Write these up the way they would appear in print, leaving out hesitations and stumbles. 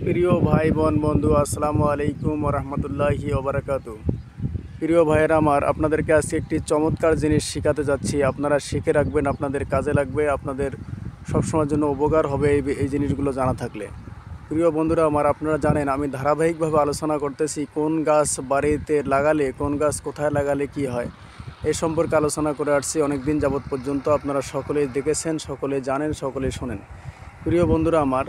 প্রিয় ভাই বোন বন্ধু আসসালামু আলাইকুম রহমতুল্লাহি ওবরাকাতু। প্রিয় ভাইয়েরা আমার, আপনাদেরকে আজকে একটি চমৎকার জিনিস শেখাতে যাচ্ছি। আপনারা শিখে রাখবেন, আপনাদের কাজে লাগবে, আপনাদের সবসময়ের জন্য উপকার হবে এই জিনিসগুলো জানা থাকলে। প্রিয় বন্ধুরা আমার, আপনারা জানেন আমি ধারাবাহিকভাবে আলোচনা করতেছি কোন গাছ বাড়িতে লাগালে, কোন গাছ কোথায় লাগালে কি হয়, এই সম্পর্কে আলোচনা করে আসছি অনেক দিন যাবৎ পর্যন্ত। আপনারা সকলেই দেখেছেন, সকলে জানেন, সকলে শোনেন। প্রিয় বন্ধুরা আমার,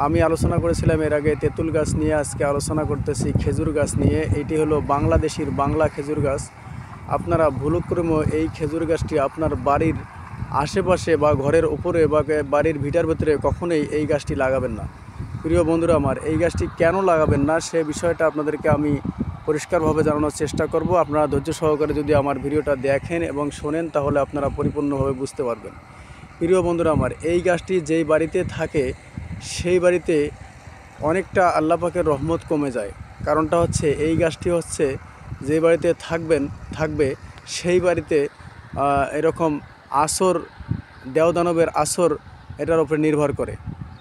আমি আলোচনা করেছিলাম এর আগে তেঁতুল গাছ নিয়ে, আজকে আলোচনা করতেছি খেজুর গাছ নিয়ে। এটি হলো বাংলাদেশের বাংলা খেজুর গাছ। আপনারা ভুলক্রমেও এই খেজুর গাছটি আপনার বাড়ির আশেপাশে বা ঘরের উপরে বা বাড়ির ভিটার ভেতরে কখনোই এই গাছটি লাগাবেন না। প্রিয় বন্ধুরা আমার, এই গাছটি কেন লাগাবেন না সে বিষয়টা আপনাদেরকে আমি পরিষ্কারভাবে জানানোর চেষ্টা করব। আপনারা ধৈর্য সহকারে যদি আমার ভিডিওটা দেখেন এবং শোনেন তাহলে আপনারা পরিপূর্ণভাবে বুঝতে পারবেন। প্রিয় বন্ধুরা আমার, এই গাছটি যেই বাড়িতে থাকে সেই বাড়িতে অনেকটা আল্লাহ পাকের রহমত কমে যায়। কারণটা হচ্ছে এই গাছটি হচ্ছে যে বাড়িতে থাকবে সেই বাড়িতে এরকম আসর, দেওদানবের আসর এটার উপরে নির্ভর করে।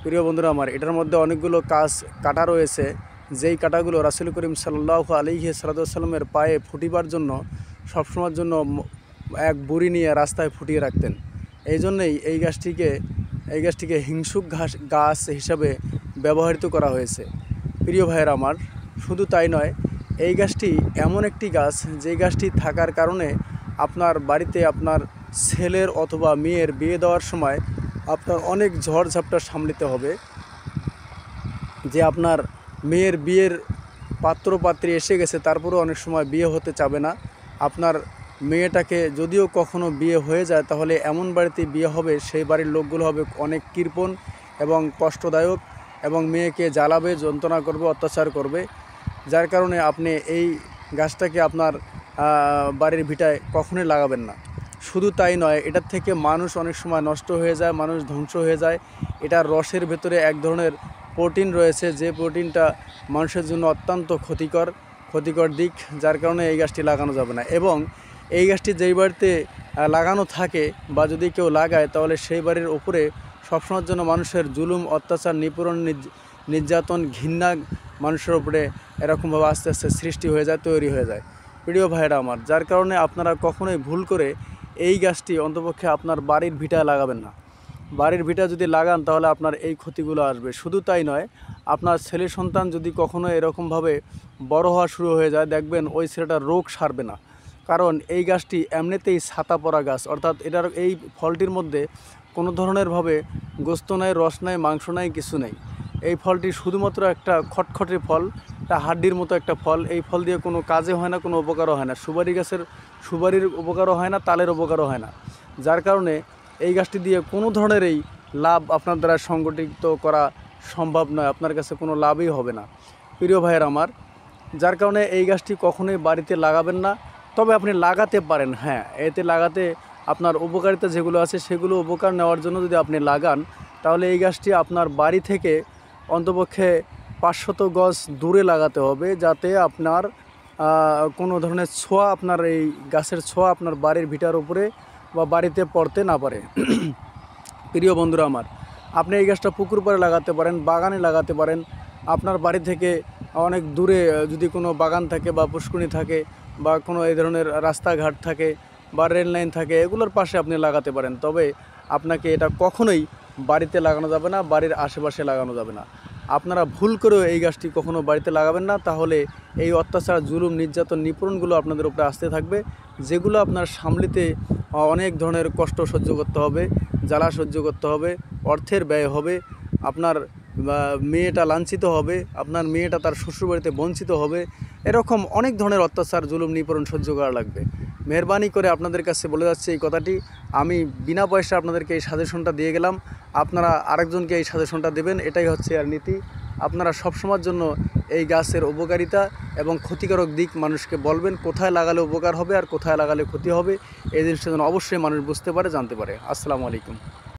প্রিয় বন্ধুরা আমার, এটার মধ্যে অনেকগুলো কাটা রয়েছে, যেই কাটাগুলো রাসূল করিম সাল্লাল্লাহু আলাইহি সাল্লামের পায়ে ফুটিবার জন্য সবসময়ের জন্য এক বুড়ি নিয়ে রাস্তায় ফুটিয়ে রাখতেন। এই জন্যেই এই গাছটিকে হিংসুক গাছ হিসাবে ব্যবহৃত করা হয়েছে। প্রিয় ভাইয়েরা আমার, শুধু তাই নয়, এই গাছটি এমন একটি গাছ যে গাছটি থাকার কারণে আপনার বাড়িতে আপনার ছেলের অথবা মেয়ের বিয়ে দেওয়ার সময় আপনার অনেক ঝড়ঝাপটা সামলাতে হবে। যে আপনার মেয়ের বিয়ের পাত্রপাত্রী এসে গেছে, তারপরেও অনেক সময় বিয়ে হতে চাবে না। আপনার মেয়েটাকে যদিও কখনো বিয়ে হয়ে যায় তাহলে এমন বাড়িতে বিয়ে হবে সেই বাড়ির লোকগুলো হবে অনেক কৃপণ এবং কষ্টদায়ক এবং মেয়েকে জ্বালাবে, যন্ত্রণা করবে, অত্যাচার করবে। যার কারণে আপনি এই গাছটাকে আপনার বাড়ির ভিটায় কখনোই লাগাবেন না। শুধু তাই নয়, এটার থেকে মানুষ অনেক সময় নষ্ট হয়ে যায়, মানুষ ধ্বংস হয়ে যায়। এটার রসের ভেতরে এক ধরনের প্রোটিন রয়েছে, যে প্রোটিনটা মানুষের জন্য অত্যন্ত ক্ষতিকর দিক, যার কারণে এই গাছটি লাগানো যাবে না। এবং এই গাছটি যেই বাড়িতে লাগানো থাকে বা যদি কেউ লাগায় তাহলে সেই বাড়ির উপরে সবসময়ের জন্য মানুষের জুলুম, অত্যাচার, নিপীড়ন, নির্যাতন, ঘৃণা মানুষের উপরে এরকমভাবে আস্তে আস্তে সৃষ্টি হয়ে যায়, তৈরি হয়ে যায়। প্রিয় ভাইরা আমার, যার কারণে আপনারা কখনোই ভুল করে এই গাছটি অন্তপক্ষে আপনার বাড়ির ভিটায় লাগাবেন না। বাড়ির ভিটা যদি লাগান তাহলে আপনার এই ক্ষতিগুলো আসবে। শুধু তাই নয়, আপনার ছেলে সন্তান যদি কখনো এরকমভাবে বড় হওয়া শুরু হয়ে যায়, দেখবেন ওই ছেলেটার রোগ সারবে না। কারণ এই গাছটি এমনিতেই ছাতা পড়া গাছ, অর্থাৎ এটার এই ফলটির মধ্যে কোনো ধরনেরভাবে গোস্ত নাই, রস নাই, মাংস নাই, কিছু নেই। এই ফলটি শুধুমাত্র একটা খটখটে ফল, একটা হাড্ডির মতো একটা ফল। এই ফল দিয়ে কোনো কাজে হয় না, কোনো উপকারও হয় না। সুপারির উপকারও হয় না, তালের উপকারও হয় না। যার কারণে এই গাছটি দিয়ে কোনো ধরনের এই লাভ আপনার দ্বারা সংগঠিত করা সম্ভব নয়, আপনার কাছে কোনো লাভই হবে না। প্রিয় ভাইয়ের আমার, যার কারণে এই গাছটি কখনোই বাড়িতে লাগাবেন না। তবে আপনি লাগাতে পারেন, হ্যাঁ, এতে লাগাতে আপনার উপকারিতা যেগুলো আছে সেগুলো উপকার নেওয়ার জন্য যদি আপনি লাগান তাহলে এই গাছটি আপনার বাড়ি থেকে অন্তপক্ষে 500 গজ দূরে লাগাতে হবে, যাতে আপনার কোনো ধরনের ছোঁয়া, আপনার এই গাছের ছোঁয়া আপনার বাড়ির ভিটার উপরে বা বাড়িতে পড়তে না পারে। প্রিয় বন্ধুরা আমার, আপনি এই গাছটা পুকুর পাড়ে লাগাতে পারেন, বাগানে লাগাতে পারেন। আপনার বাড়ি থেকে অনেক দূরে যদি কোনো বাগান থাকে বা পুষ্করিণী থাকে বা কোনো এই ধরনের রাস্তাঘাট থাকে বা রেল লাইন থাকে, এগুলোর পাশে আপনি লাগাতে পারেন। তবে আপনাকে এটা কখনোই বাড়িতে লাগানো যাবে না, বাড়ির আশেপাশে লাগানো যাবে না। আপনারা ভুল করেও এই গাছটি কখনো বাড়িতে লাগাবেন না, তাহলে এই অত্যাচার, জুলুম, নির্যাতন, নিপীড়নগুলো আপনাদের উপরে আসতে থাকবে, যেগুলো আপনার সামলিতে অনেক ধরনের কষ্ট সহ্য করতে হবে, জ্বালা সহ্য করতে হবে, অর্থের ব্যয় হবে, আপনার মেয়েটা লাঞ্ছিত হবে, আপনার মেয়েটা তার শ্বশুরবাড়িতে বঞ্চিত হবে। এরকম অনেক ধরনের অত্যাচার, জুলুম, নিপীড়ন সহ্য করা লাগবে। মেহরবানি করে আপনাদের কাছে বলে যাচ্ছে এই কথাটি, আমি বিনা পয়সা আপনাদেরকে এই সাজেশনটা দিয়ে গেলাম, আপনারা আরেকজনকে এই সাজেশনটা দেবেন, এটাই হচ্ছে আর নীতি। আপনারা সবসময়ের জন্য এই গাছের উপকারিতা এবং ক্ষতিকারক দিক মানুষকে বলবেন, কোথায় লাগালে উপকার হবে আর কোথায় লাগালে ক্ষতি হবে, এই জিনিসটা যেন অবশ্যই মানুষ বুঝতে পারে, জানতে পারে। আসসালামু আলাইকুম।